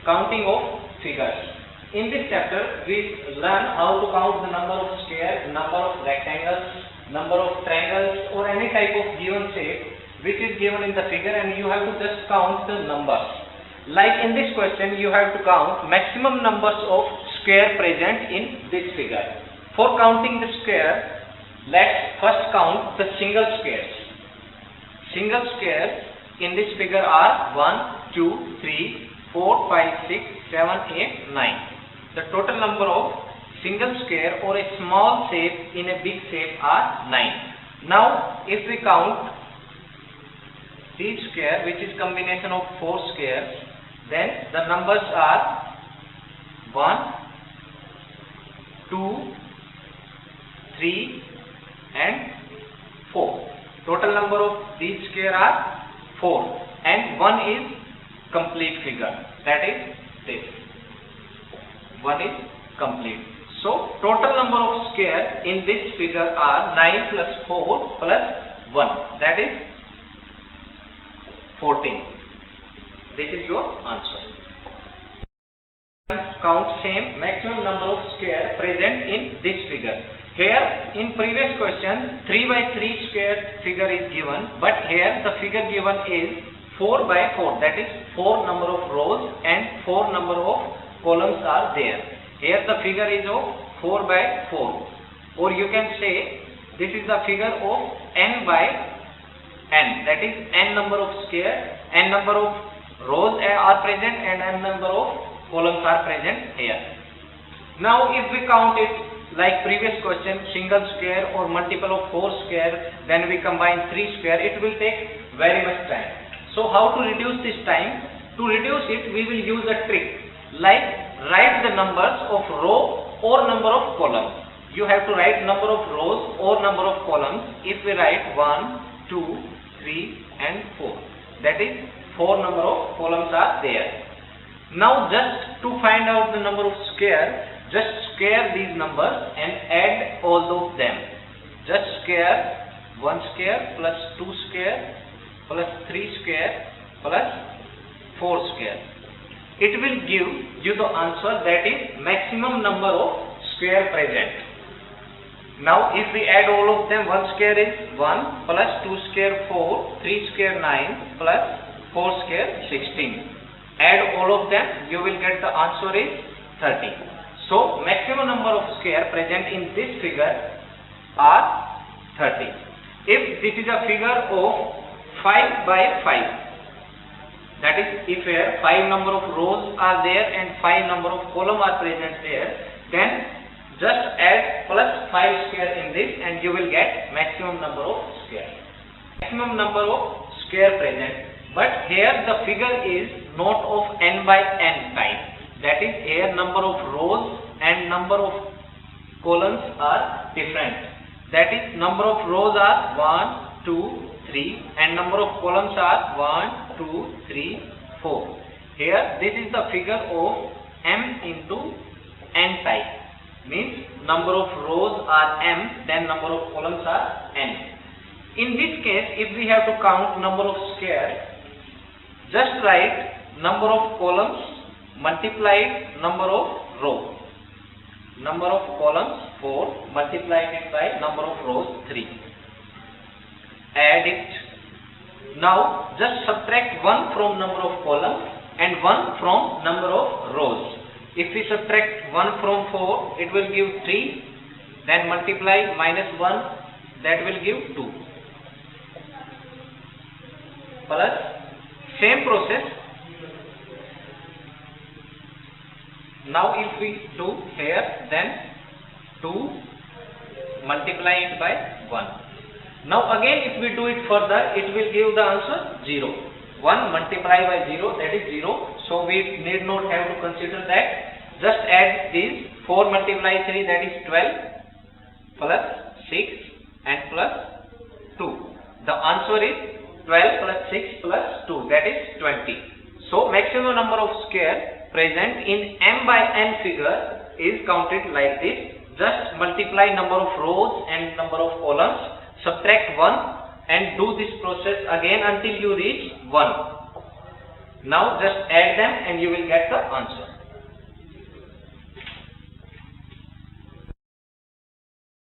counting of figures. In this chapter, we learn how to count the number of squares, number of rectangles, number of triangles, or any type of given shape which is given in the figure, and you have to just count the numbers. Like in this question, you have to count maximum numbers of square present in this figure. For counting the square, let's first count the single squares. Single squares in this figure are 1, 2, 3, 4, 5, 6, 7, 8, 9. The total number of single square or a small shape in a big shape are 9. Now, if we count each square, which is combination of 4 squares, then the numbers are 1, 2, 3 and 4. Total number of these square are 4, and 1 is complete figure, that is this. 1 is complete. So total number of square in this figure are 9 plus 4 plus 1, that is 14. This is your answer. Count same maximum number of square present in this figure. Here in previous question 3 by 3 square figure is given, but here the figure given is 4 by 4, that is 4 number of rows and 4 number of columns are there. Here the figure is of 4 by 4, or you can say this is the figure of n by n, that is n number of square, n number of rows are present and n number of columns are present here. Now if we count it like previous question, single square or multiple of 4 square, then we combine 3 square, it will take very much time. So how to reduce this time? To reduce it, we will use a trick, like write the numbers of row or number of columns. You have to write number of rows or number of columns. If we write 1, 2, 3 and 4, that is 4 number of columns are there. Now just to find out the number of square, just square these numbers and add all of them. Just square 1 square plus 2 square plus 3 square plus 4 square. It will give you the answer, that is maximum number of square present. Now if we add all of them, 1 square is 1 plus 2 square 4, 3 square 9 plus 4 square 16. Add all of them, you will get the answer is 30. So maximum number of square present in this figure are 30. If this is a figure of 5 by 5, that is if here 5 number of rows are there and 5 number of columns are present there, then just add plus 5 square in this and you will get maximum number of square. Maximum number of square present, but here the figure is not of n by n type. That is, here number of rows and number of columns are different. That is, number of rows are 1, 2, 3 and number of columns are 1, 2, 3, 4. Here this is the figure of m into n type. Means number of rows are m, then number of columns are n. In this case, if we have to count number of square, just write number of columns multiplied number of rows. Number of columns 4 multiplied it by number of rows 3. Add it. Now just subtract 1 from number of columns and 1 from number of rows. If we subtract 1 from 4, it will give 3. Then multiply minus 1, that will give 2. Plus same process. Now if we do here, then 2 multiply it by 1. Now again if we do it further, it will give the answer 0. 1 multiplied by 0, that is 0. So we need not have to consider that. Just add these 4 multiplied 3, that is 12 plus 6 and plus 2. The answer is 12 plus 6 plus 2, that is 20. So maximum number of square present in m by n figure is counted like this. Just multiply number of rows and number of columns, subtract 1 and do this process again until you reach 1. Now just add them and you will get the answer.